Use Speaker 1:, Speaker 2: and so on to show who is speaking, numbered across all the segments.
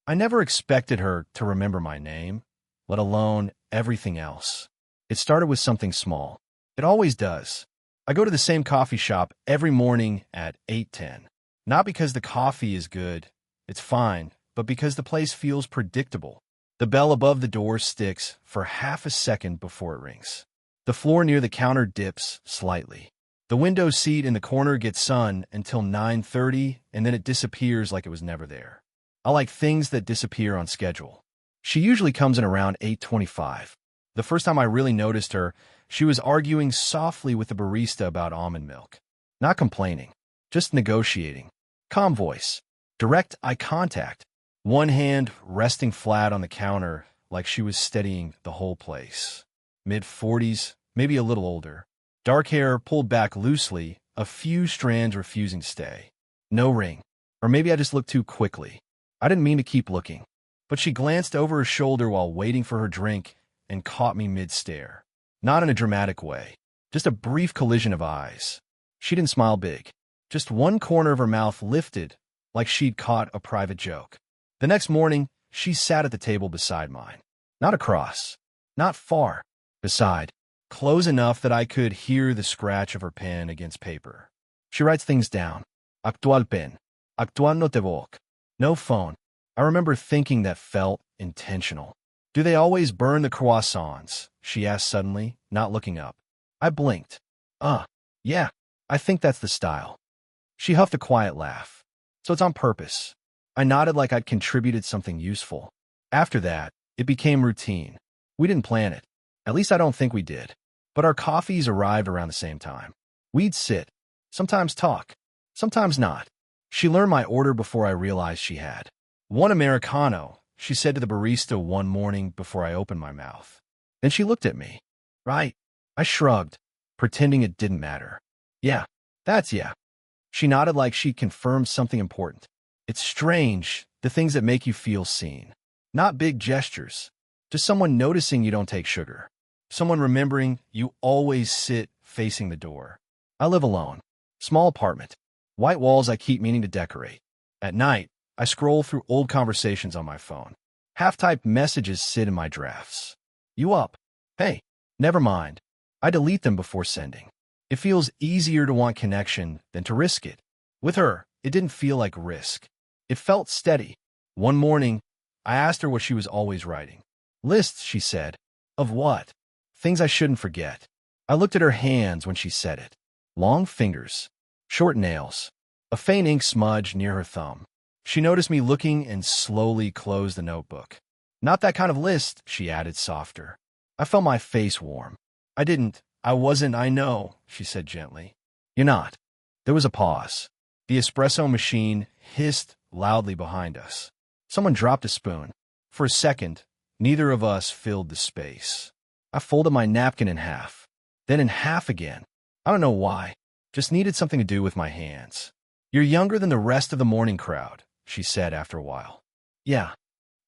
Speaker 1: I never expected her to remember my name, let alone everything else. It started with something small. It always does. I go to the same coffee shop every morning at 8:10. Not because the coffee is good, it's fine, but because the place feels predictable. The bell above the door sticks for half a second before it rings. The floor near the counter dips slightly. The window seat in the corner gets sun until 9:30, and then it disappears like it was never there. I like things that disappear on schedule. She usually comes in around 8:25. The first time I really noticed her, she was arguing softly with the barista about almond milk. Not complaining, just negotiating. Calm voice, direct eye contact, one hand resting flat on the counter like she was steadying the whole place. Mid-40s, maybe a little older. Dark hair pulled back loosely, a few strands refusing to stay. No ring. Or maybe I just looked too quickly. I didn't mean to keep looking. But she glanced over her shoulder while waiting for her drink and caught me mid-stare. Not in a dramatic way. Just a brief collision of eyes. She didn't smile big. Just one corner of her mouth lifted, like she'd caught a private joke. The next morning, she sat at the table beside mine. Not across. Not far. Beside. Close enough that I could hear the scratch of her pen against paper. She writes things down. Actual pen. Actual notebook. No phone. I remember thinking that felt intentional. Do they always burn the croissants? She asked suddenly, not looking up. I blinked. Yeah, I think that's the style. She huffed a quiet laugh. So it's on purpose. I nodded like I'd contributed something useful. After that, it became routine. We didn't plan it. At least I don't think we did. But our coffees arrived around the same time. We'd sit, sometimes talk, sometimes not. She learned my order before I realized she had. One Americano, she said to the barista one morning before I opened my mouth. Then she looked at me. Right. I shrugged, pretending it didn't matter. Yeah, yeah. She nodded like she'd confirmed something important. It's strange, the things that make you feel seen. Not big gestures. Just someone noticing you don't take sugar. Someone remembering you always sit facing the door. I live alone. Small apartment. White walls I keep meaning to decorate. At night, I scroll through old conversations on my phone. Half-typed messages sit in my drafts. You up? Hey, never mind. I delete them before sending. It feels easier to want connection than to risk it. With her, it didn't feel like risk. It felt steady. One morning, I asked her what she was always writing. Lists, she said. Of what? Things I shouldn't forget. I looked at her hands when she said it. Long fingers. Short nails. A faint ink smudge near her thumb. She noticed me looking and slowly closed the notebook. Not that kind of list, she added softer. I felt my face warm. I wasn't, I know, she said gently. You're not. There was a pause. The espresso machine hissed loudly behind us. Someone dropped a spoon. For a second, neither of us filled the space. I folded my napkin in half. Then in half again. I don't know why. Just needed something to do with my hands. You're younger than the rest of the morning crowd, she said after a while. Yeah.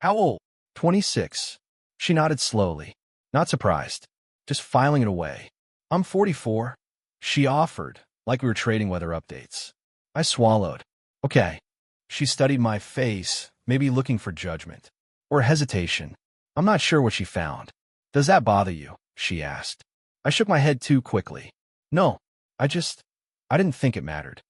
Speaker 1: How old? 26. She nodded slowly. Not surprised. Just filing it away. I'm 44. She offered, like we were trading weather updates. I swallowed. Okay. She studied my face, maybe looking for judgment. Or hesitation. I'm not sure what she found. Does that bother you? She asked. I shook my head too quickly. No. I didn't think it mattered.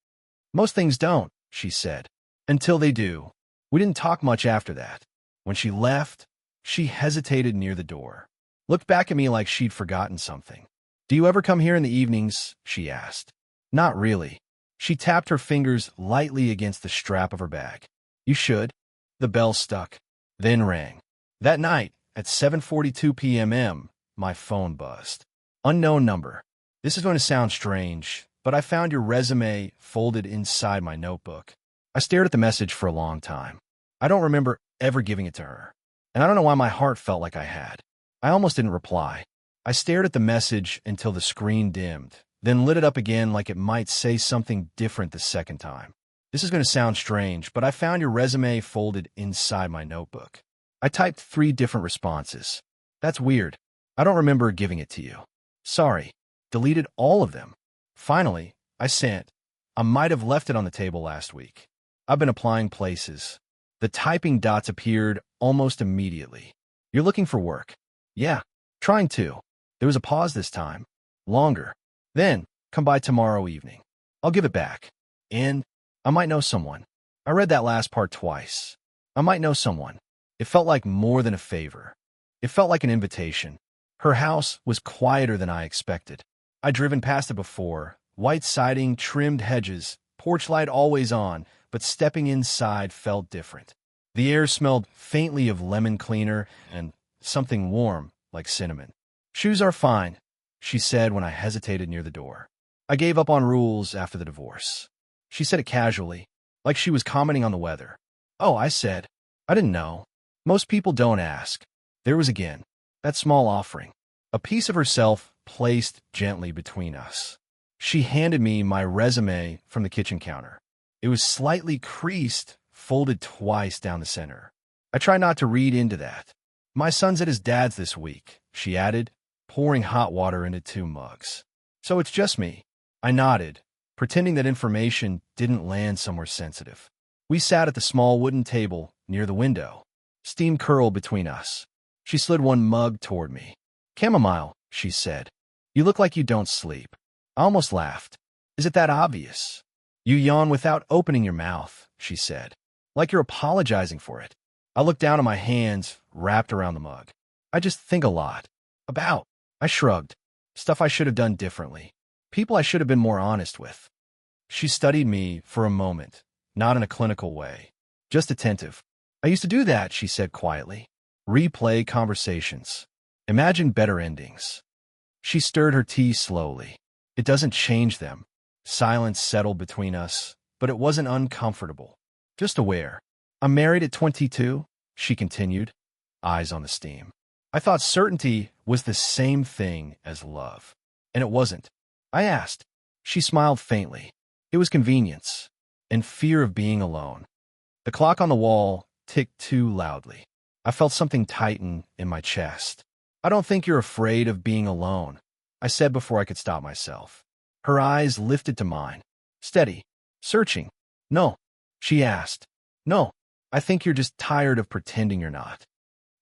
Speaker 1: Most things don't, she said. Until they do. We didn't talk much after that. When she left, she hesitated near the door. Looked back at me like she'd forgotten something. Do you ever come here in the evenings? She asked. Not really. She tapped her fingers lightly against the strap of her bag. You should. The bell stuck. Then rang. That night, at 7:42 p.m., my phone buzzed. Unknown number. This is going to sound strange, but I found your resume folded inside my notebook. I stared at the message for a long time. I don't remember ever giving it to her. And I don't know why my heart felt like I had. I almost didn't reply. I stared at the message until the screen dimmed, then lit it up again like it might say something different the second time. This is going to sound strange, but I found your resume folded inside my notebook. I typed 3 different responses. That's weird. I don't remember giving it to you. Sorry. Deleted all of them. Finally, I sent. I might have left it on the table last week. I've been applying places. The The typing dots appeared almost immediately. You're looking for work? Yeah, trying to. There was a pause this time. Longer. Then, come by tomorrow evening. I'll give it back. And I might know someone. I read that last part twice. I might know someone. It felt like more than a favor. It felt like an invitation. Her house was quieter than I expected. I'd driven past it before. White siding, trimmed hedges, porch light always on, but stepping inside felt different. The air smelled faintly of lemon cleaner and something warm, like cinnamon. Shoes are fine, she said when I hesitated near the door. I gave up on rules after the divorce. She said it casually, like she was commenting on the weather. Oh, I said. I didn't know. Most people don't ask. There was again, that small offering. A piece of herself placed gently between us. She handed me my resume from the kitchen counter. It was slightly creased, folded twice down the center. I tried not to read into that. My son's at his dad's this week, she added, pouring hot water into 2 mugs. So it's just me. I nodded, pretending that information didn't land somewhere sensitive. We sat at the small wooden table near the window. Steam curled between us. She slid 1 mug toward me. Chamomile, she said. You look like you don't sleep. I almost laughed. Is it that obvious? You yawn without opening your mouth, she said. Like you're apologizing for it. I looked down at my hands wrapped around the mug. I just think a lot. About. I shrugged. Stuff I should have done differently. People I should have been more honest with. She studied me for a moment, not in a clinical way. Just attentive. I used to do that, she said quietly. Replay conversations. Imagine better endings. She stirred her tea slowly. It doesn't change them. Silence settled between us, but it wasn't uncomfortable. Just aware. I'm married at 22, she continued, eyes on the steam. I thought certainty was the same thing as love. And it wasn't. I asked. She smiled faintly. It was convenience and fear of being alone. The clock on the wall ticked too loudly. I felt something tighten in my chest. I don't think you're afraid of being alone, I said before I could stop myself. Her eyes lifted to mine. Steady. Searching. No, she asked. No, I think you're just tired of pretending you're not.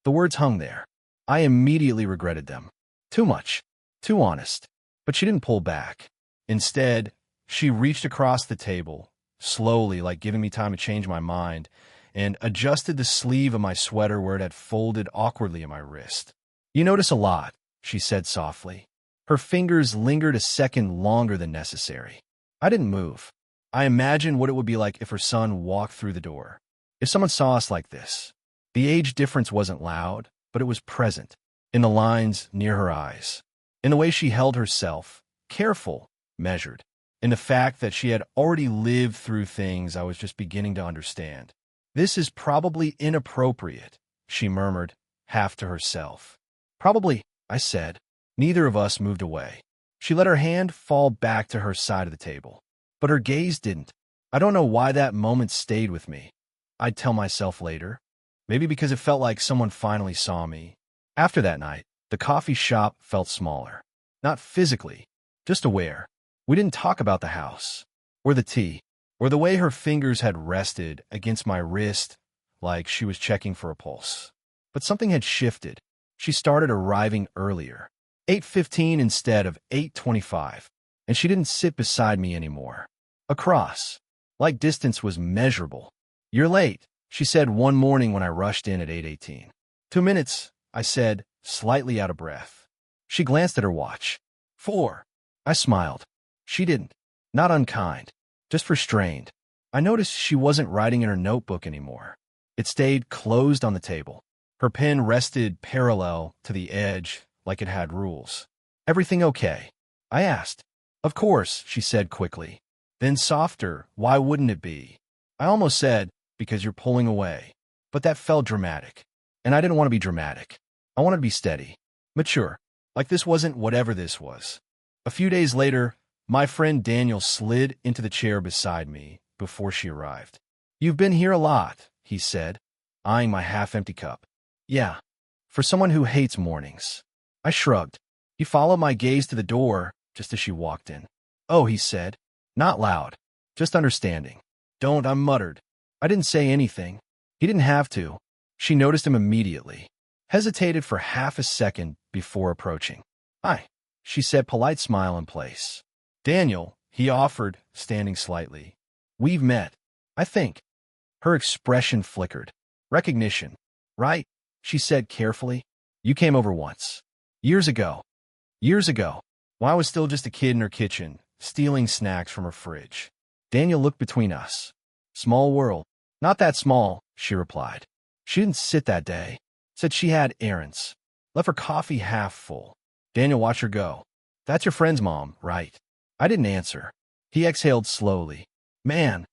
Speaker 1: The words hung there. I immediately regretted them. Too much. Too honest. But she didn't pull back. Instead, she reached across the table, slowly, like giving me time to change my mind, and adjusted the sleeve of my sweater where it had folded awkwardly at my wrist. You notice a lot, she said softly. Her fingers lingered a second longer than necessary. I didn't move. I imagined what it would be like if her son walked through the door. If someone saw us like this. The age difference wasn't loud, but it was present, in the lines near her eyes, in the way she held herself, careful, measured, in the fact that she had already lived through things I was just beginning to understand. This is probably inappropriate, she murmured, half to herself. Probably, I said. Neither of us moved away. She let her hand fall back to her side of the table. But her gaze didn't. I don't know why that moment stayed with me. I'd tell myself later. Maybe because it felt like someone finally saw me. After that night, the coffee shop felt smaller. Not physically, just aware. We didn't talk about the house, or the tea, or the way her fingers had rested against my wrist like she was checking for a pulse. But something had shifted. She started arriving earlier. 8:15 instead of 8:25, and she didn't sit beside me anymore. Across, like distance was measurable. You're late, she said one morning when I rushed in at 8:18. 2 minutes, I said, slightly out of breath. She glanced at her watch. 4. I smiled. She didn't. Not unkind, just restrained. I noticed she wasn't writing in her notebook anymore. It stayed closed on the table. Her pen rested parallel to the edge, like it had rules. Everything okay? I asked. Of course, she said quickly. Then softer, why wouldn't it be? I almost said, because you're pulling away. But that felt dramatic. And I didn't want to be dramatic. I wanted to be steady. Mature. Like this wasn't whatever this was. A few days later, my friend Daniel slid into the chair beside me before she arrived. You've been here a lot, he said, eyeing my half-empty cup. Yeah, for someone who hates mornings. I shrugged. He followed my gaze to the door just as she walked in. Oh, he said. Not loud. Just understanding. Don't, I muttered. I didn't say anything. He didn't have to. She noticed him immediately, hesitated for half a second before approaching. "Hi," she said, polite smile in place. "Daniel," he offered, standing slightly. "We've met, I think." Her expression flickered. "Recognition, right?" she said carefully. "You came over once. Years ago. Years ago. When I was still just a kid in her kitchen, stealing snacks from her fridge." Daniel looked between us. "Small world." "Not that small," she replied. She didn't sit that day. Said she had errands. Left her coffee half full. Daniel watched her go. "That's your friend's mom, right?" I didn't answer. He exhaled slowly. "Man,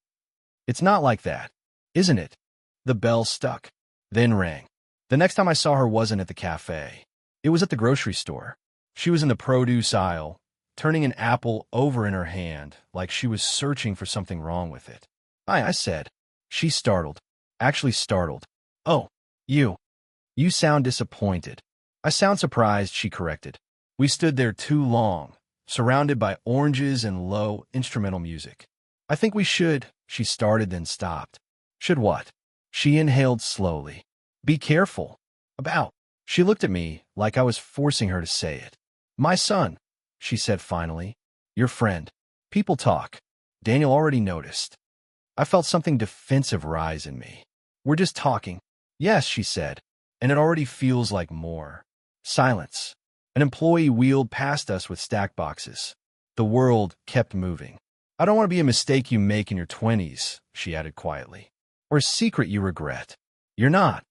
Speaker 1: it's not like that, isn't it?" The bell stuck, then rang. The next time I saw her wasn't at the cafe. It was at the grocery store. She was in the produce aisle, turning an apple over in her hand like she was searching for something wrong with it. "Hi," I said. She startled. Actually startled. "Oh, you. You sound disappointed." "I sound surprised," she corrected. We stood there too long, surrounded by oranges and low instrumental music. "I think we should," she started, then stopped. "Should what?" She inhaled slowly. "Be careful." "About?" She looked at me like I was forcing her to say it. "My son," she said finally. "Your friend. People talk." Daniel already noticed. I felt something defensive rise in me. "We're just talking." "Yes," she said, "and it already feels like more." Silence. An employee wheeled past us with stack boxes. The world kept moving. "I don't want to be a mistake you make in your 20s, she added quietly. "Or a secret you regret." "You're not,"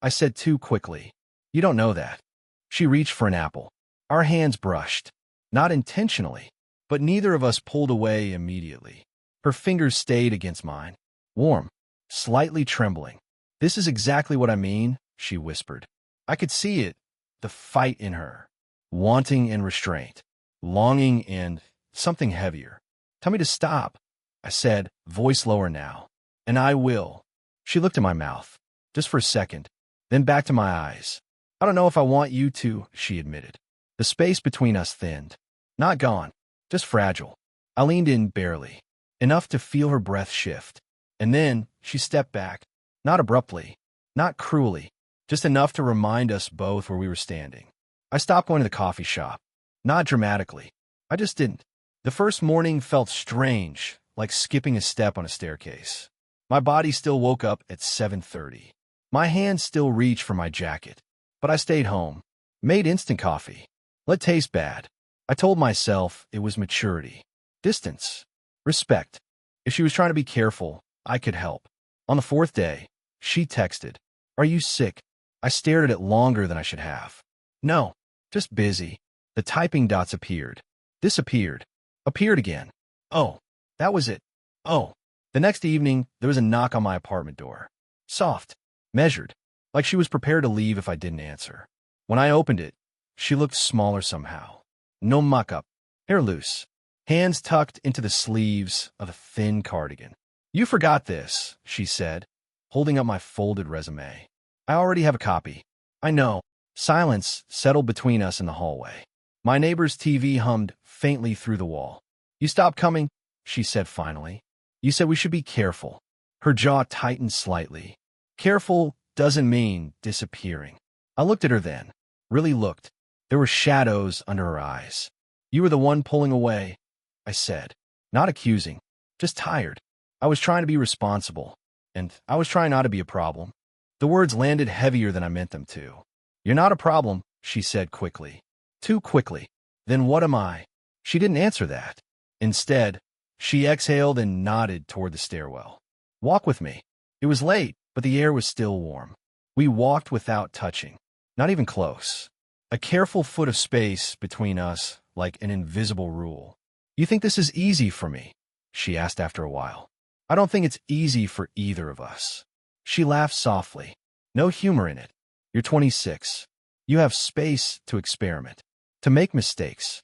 Speaker 1: I said too quickly. "You don't know that." She reached for an apple. Our hands brushed. Not intentionally, but neither of us pulled away immediately. Her fingers stayed against mine. Warm, slightly trembling. "This is exactly what I mean," she whispered. I could see it, the fight in her. Wanting and restraint. Longing and something heavier. "Tell me to stop," I said, voice lower now. "And I will." She looked at my mouth, just for a second, then back to my eyes. "I don't know if I want you to," she admitted. The space between us thinned. Not gone, just fragile. I leaned in barely, enough to feel her breath shift. And then she stepped back, not abruptly, not cruelly, just enough to remind us both where we were standing. I stopped going to the coffee shop. Not dramatically. I just didn't. The first morning felt strange, like skipping a step on a staircase. My body still woke up at 7:30. My hands still reached for my jacket. But I stayed home. Made instant coffee. Let taste bad. I told myself it was maturity. Distance. Respect. If she was trying to be careful, I could help. On the fourth day, she texted, "Are you sick?" I stared at it longer than I should have. "No, just busy." The typing dots appeared. Disappeared. Appeared again. Oh, that was it. Oh. The next evening, there was a knock on my apartment door. Soft. Measured. Like she was prepared to leave if I didn't answer. When I opened it, she looked smaller somehow. No muck-up. Hair loose. Hands tucked into the sleeves of a thin cardigan. "You forgot this," she said, holding up my folded resume. "I already have a copy." "I know." Silence settled between us in the hallway. My neighbor's TV hummed faintly through the wall. "You stopped coming," she said finally. "You said we should be careful." Her jaw tightened slightly. Careful doesn't mean disappearing. I looked at her then. Really looked. There were shadows under her eyes. "You were the one pulling away," I said. Not accusing. Just tired. I was trying to be responsible. And I was trying not to be a problem. The words landed heavier than I meant them to. "You're not a problem," she said quickly. Too quickly. "Then what am I?" She didn't answer that. Instead, she exhaled and nodded toward the stairwell. "Walk with me." It was late, but the air was still warm. We walked without touching. Not even close. A careful foot of space between us, like an invisible rule. "You think this is easy for me?" she asked after a while. "I don't think it's easy for either of us." She laughed softly. No humor in it. "You're 26. You have space to experiment, to make mistakes.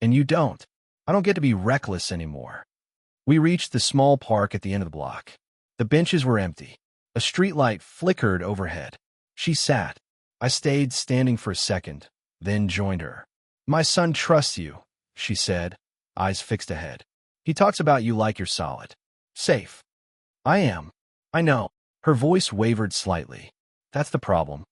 Speaker 1: And you don't. I don't get to be reckless anymore." We reached the small park at the end of the block. The benches were empty. A streetlight flickered overhead. She sat. I stayed standing for a second, then joined her. "My son trusts you," she said, eyes fixed ahead. "He talks about you like you're solid. Safe." "I am. I know." Her voice wavered slightly. That's the problem.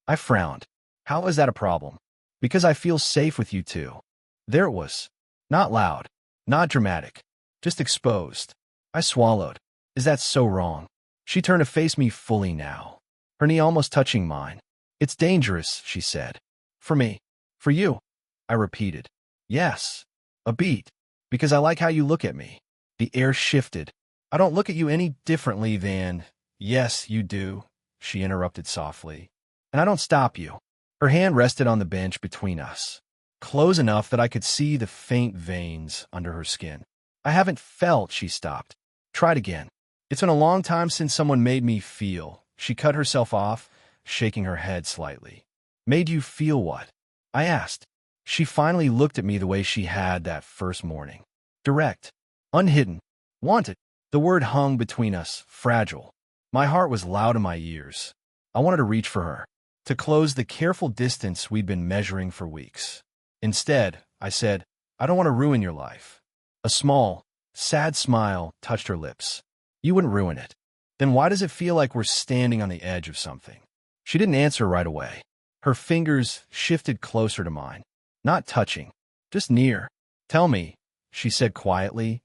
Speaker 1: I frowned. How is that a problem? Because I feel safe with you too. There it was. Not loud. Not dramatic. Just exposed. I swallowed. Is that so wrong? She turned to face me fully now, her knee almost touching mine. It's dangerous, she said. For me. For you. I repeated. Yes. A beat. Because I like how you look at me. The air shifted. I don't look at you any differently than… Yes, you do, she interrupted softly. And I don't stop you. Her hand rested on the bench between us, close enough that I could see the faint veins under her skin. I haven't felt, she stopped. Tried again. It's been a long time since someone made me feel. She cut herself off, shaking her head slightly. Made you feel what? I asked. She finally looked at me the way she had that first morning. Direct. Unhidden. Wanted. The word hung between us, fragile. My heart was loud in my ears. I wanted to reach for her, to close the careful distance we'd been measuring for weeks. Instead, I said, I don't want to ruin your life. A small, sad smile touched her lips. You wouldn't ruin it. Then why does it feel like we're standing on the edge of something? She didn't answer right away. Her fingers shifted closer to mine. Not touching, just near. Tell me, she said quietly,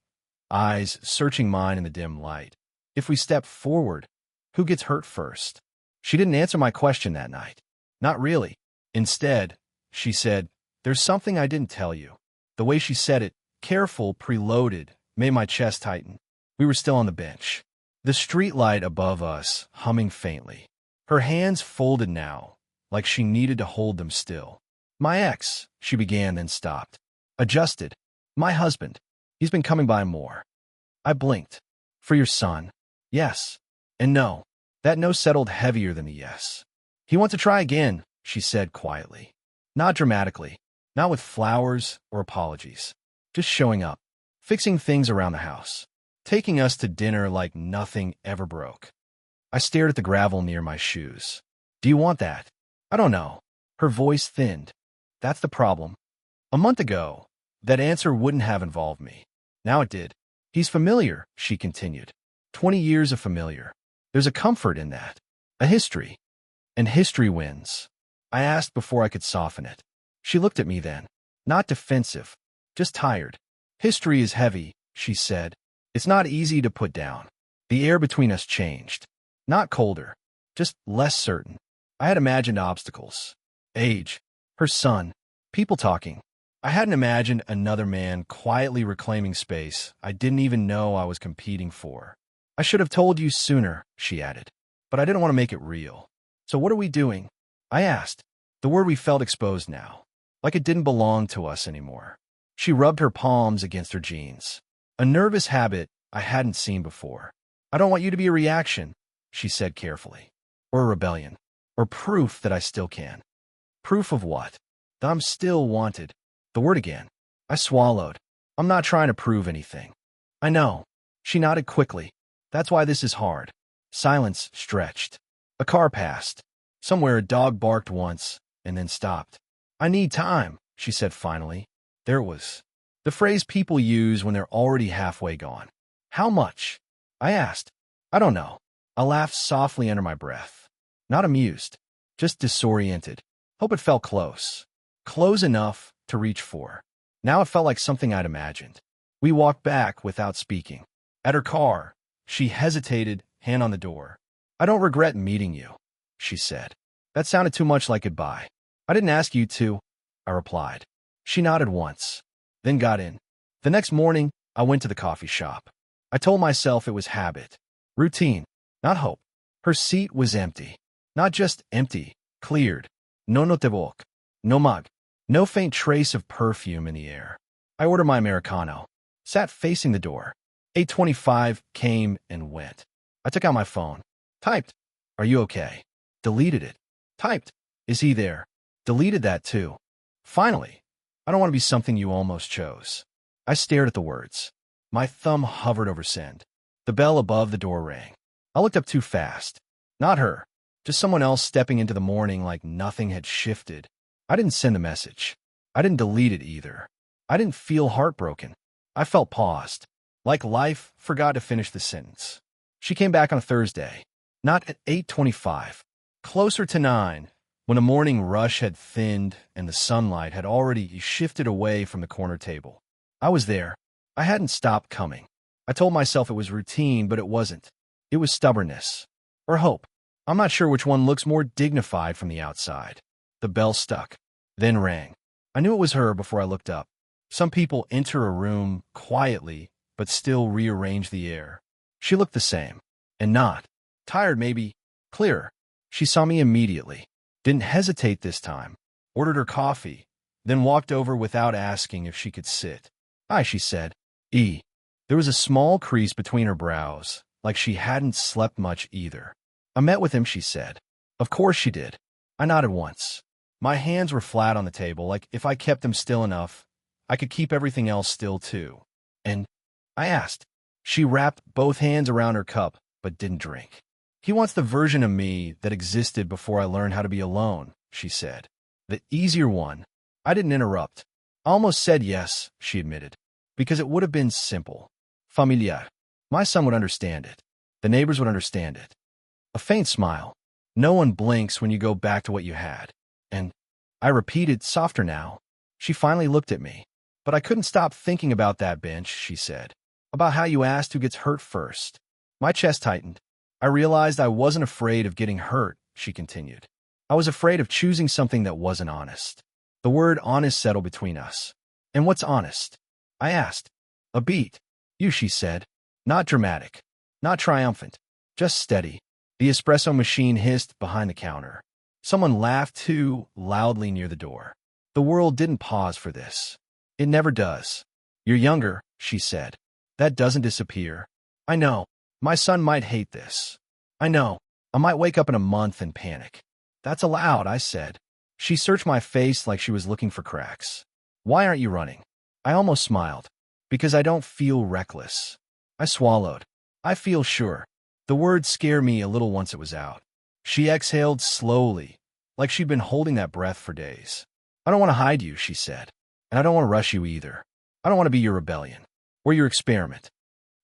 Speaker 1: eyes searching mine in the dim light. If we step forward, who gets hurt first? She didn't answer my question that night. Not really. Instead, she said, there's something I didn't tell you. The way she said it, careful, preloaded, made my chest tighten. We were still on the bench. The streetlight above us, humming faintly. Her hands folded now, like she needed to hold them still. My ex, she began, then stopped. Adjusted. My husband. He's been coming by more. I blinked. For your son. Yes. And no. That no settled heavier than the yes. He wants to try again, she said quietly. Not dramatically. Not with flowers or apologies. Just showing up. Fixing things around the house. Taking us to dinner like nothing ever broke. I stared at the gravel near my shoes. Do you want that? I don't know. Her voice thinned. That's the problem. A month ago, that answer wouldn't have involved me. Now it did. He's familiar, she continued. 20 years of familiar. There's a comfort in that. A history. And history wins. I asked before I could soften it. She looked at me then. Not defensive. Just tired. History is heavy, she said. It's not easy to put down. The air between us changed. Not colder. Just less certain. I had imagined obstacles. Age. Her son. People talking. I hadn't imagined another man quietly reclaiming space I didn't even know I was competing for. I should have told you sooner, she added. But I didn't want to make it real. So what are we doing? I asked. The word we felt exposed now. Like it didn't belong to us anymore. She rubbed her palms against her jeans. A nervous habit I hadn't seen before. I don't want you to be a reaction, she said carefully. Or a rebellion. Or proof that I still can. Proof of what? That I'm still wanted. The word again. I swallowed. I'm not trying to prove anything. I know. She nodded quickly. That's why this is hard. Silence stretched. A car passed. Somewhere a dog barked once, and then stopped. I need time, she said finally. There it was. The phrase people use when they're already halfway gone. How much? I asked. I don't know. I laughed softly under my breath. Not amused. Just disoriented. Hope it felt close. Close enough to reach for. Now it felt like something I'd imagined. We walked back without speaking. At her car, she hesitated, hand on the door. I don't regret meeting you, she said. That sounded too much like goodbye. I didn't ask you to, I replied. She nodded once, then got in. The next morning, I went to the coffee shop. I told myself it was habit. Routine, not hope. Her seat was empty. Not just empty, cleared. No note de voix. No mug. No faint trace of perfume in the air. I ordered my Americano. Sat facing the door. 8:25 came and went. I took out my phone. Typed, "Are you okay?" Deleted it. Typed, "Is he there?" Deleted that too. Finally, I don't want to be something you almost chose. I stared at the words. My thumb hovered over send. The bell above the door rang. I looked up too fast. Not her. Just someone else stepping into the morning like nothing had shifted. I didn't send the message. I didn't delete it either. I didn't feel heartbroken. I felt paused. Like life forgot to finish the sentence. She came back on a Thursday. Not at 8:25. Closer to 9, when a morning rush had thinned and the sunlight had already shifted away from the corner table. I was there. I hadn't stopped coming. I told myself it was routine, but it wasn't. It was stubbornness. Or hope. I'm not sure which one looks more dignified from the outside. The bell stuck, then rang. I knew it was her before I looked up. Some people enter a room quietly, but still rearrange the air. She looked the same. And not. Tired, maybe. Clearer. She saw me immediately. Didn't hesitate this time. Ordered her coffee, then walked over without asking if she could sit. Hi, she said. There was a small crease between her brows, like she hadn't slept much either. I met with him, she said. Of course she did. I nodded once. My hands were flat on the table, like if I kept them still enough, I could keep everything else still too. And I asked. She wrapped both hands around her cup, but didn't drink. He wants the version of me that existed before I learned how to be alone, she said. The easier one. I didn't interrupt. I almost said yes, she admitted, because it would have been simple. Familiar. My son would understand it. The neighbors would understand it. A faint smile. No one blinks when you go back to what you had. And I repeated, softer now. She finally looked at me. But I couldn't stop thinking about that bench, she said. About how you asked who gets hurt first. My chest tightened. I realized I wasn't afraid of getting hurt, she continued. I was afraid of choosing something that wasn't honest. The word honest settled between us. And what's honest? I asked. A beat. You, she said. Not dramatic. Not triumphant. Just steady. The espresso machine hissed behind the counter. Someone laughed too loudly near the door. The world didn't pause for this. It never does. You're younger, she said. That doesn't disappear. I know. My son might hate this. I know. I might wake up in a month and panic. That's allowed, I said. She searched my face like she was looking for cracks. Why aren't you running? I almost smiled. Because I don't feel reckless. I swallowed. I feel sure. The word scared me a little once it was out. She exhaled slowly, like she'd been holding that breath for days. I don't want to hide you, she said. And I don't want to rush you either. I don't want to be your rebellion. Or your experiment.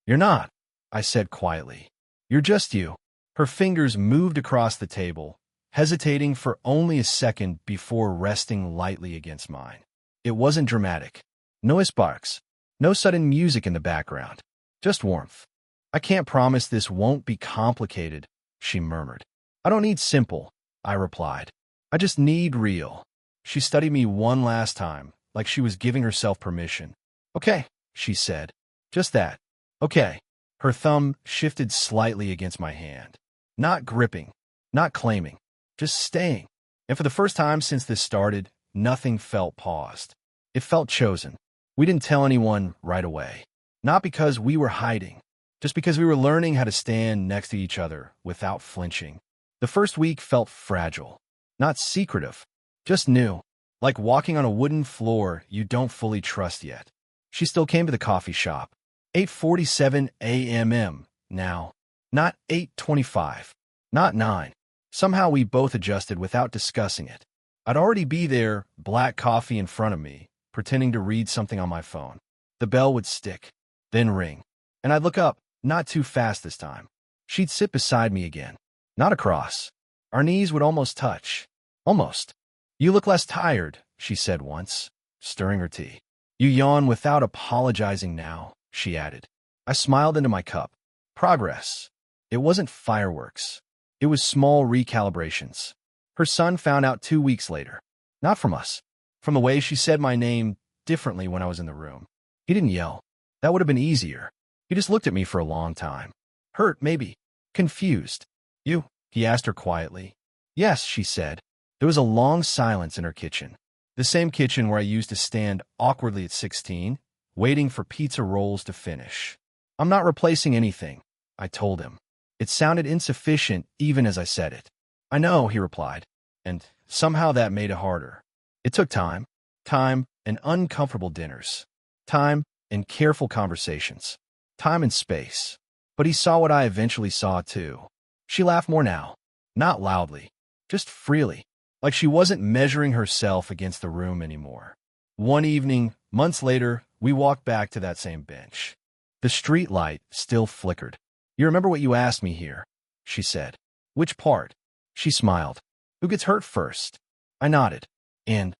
Speaker 1: You're not, I said quietly. You're just you. Her fingers moved across the table, hesitating for only a second before resting lightly against mine. It wasn't dramatic. No sparks. No sudden music in the background. Just warmth. I can't promise this won't be complicated, she murmured. I don't need simple, I replied. I just need real. She studied me one last time, like she was giving herself permission. Okay, she said. Just that. Okay. Her thumb shifted slightly against my hand. Not gripping, not claiming, just staying. And for the first time since this started, nothing felt paused. It felt chosen. We didn't tell anyone right away. Not because we were hiding, just because we were learning how to stand next to each other without flinching. The first week felt fragile, not secretive, just new, like walking on a wooden floor you don't fully trust yet. She still came to the coffee shop. 8:47 a.m. now. Not 8:25. Not 9. Somehow we both adjusted without discussing it. I'd already be there, black coffee in front of me, pretending to read something on my phone. The bell would stick, then ring. And I'd look up, not too fast this time. She'd sit beside me again. Not across. Our knees would almost touch. Almost. You look less tired, she said once, stirring her tea. You yawn without apologizing now, she added. I smiled into my cup. Progress. It wasn't fireworks. It was small recalibrations. Her son found out 2 weeks later. Not from us. From the way she said my name differently when I was in the room. He didn't yell. That would have been easier. He just looked at me for a long time. Hurt, maybe. Confused. You? He asked her quietly. Yes, she said. There was a long silence in her kitchen. The same kitchen where I used to stand awkwardly at 16, waiting for pizza rolls to finish. I'm not replacing anything, I told him. It sounded insufficient even as I said it. I know, he replied, and somehow that made it harder. It took time. Time and uncomfortable dinners. Time and careful conversations. Time and space. But he saw what I eventually saw too. She laughed more now. Not loudly. Just freely. Like she wasn't measuring herself against the room anymore. One evening, months later, we walked back to that same bench. The street light still flickered. You remember what you asked me here? She said. Which part? She smiled. Who gets hurt first? I nodded. And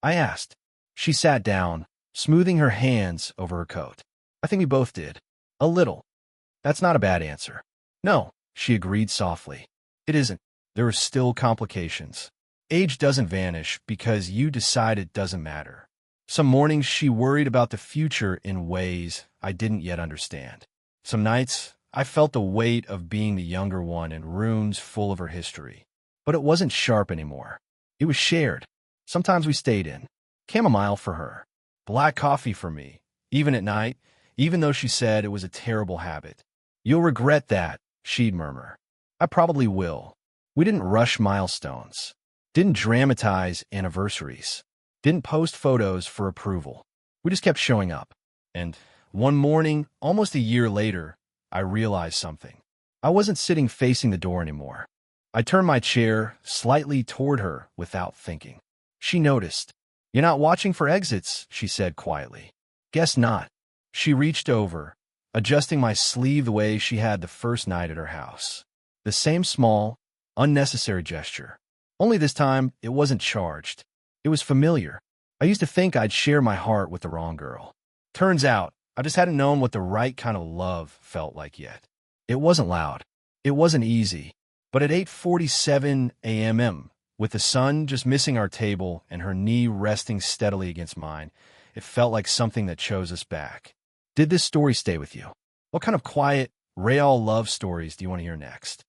Speaker 1: I asked. She sat down, smoothing her hands over her coat. I think we both did. A little. That's not a bad answer. No, she agreed softly. It isn't. There are still complications. Age doesn't vanish because you decide it doesn't matter. Some mornings she worried about the future in ways I didn't yet understand. Some nights I felt the weight of being the younger one in rooms full of her history. But it wasn't sharp anymore. It was shared. Sometimes we stayed in. Chamomile for her. Black coffee for me. Even at night, even though she said it was a terrible habit. You'll regret that, she'd murmur. I probably will. We didn't rush milestones. Didn't dramatize anniversaries. Didn't post photos for approval. We just kept showing up. And one morning, almost a year later, I realized something. I wasn't sitting facing the door anymore. I turned my chair slightly toward her without thinking. She noticed. You're not watching for exits, she said quietly. Guess not. She reached over, adjusting my sleeve the way she had the first night at her house. The same small, unnecessary gesture. Only this time, it wasn't charged. It was familiar. I used to think I'd share my heart with the wrong girl. Turns out, I just hadn't known what the right kind of love felt like yet. It wasn't loud. It wasn't easy. But at 8:47 a.m., with the sun just missing our table and her knee resting steadily against mine, it felt like something that chose us back. Did this story stay with you? What kind of quiet, real love stories do you want to hear next?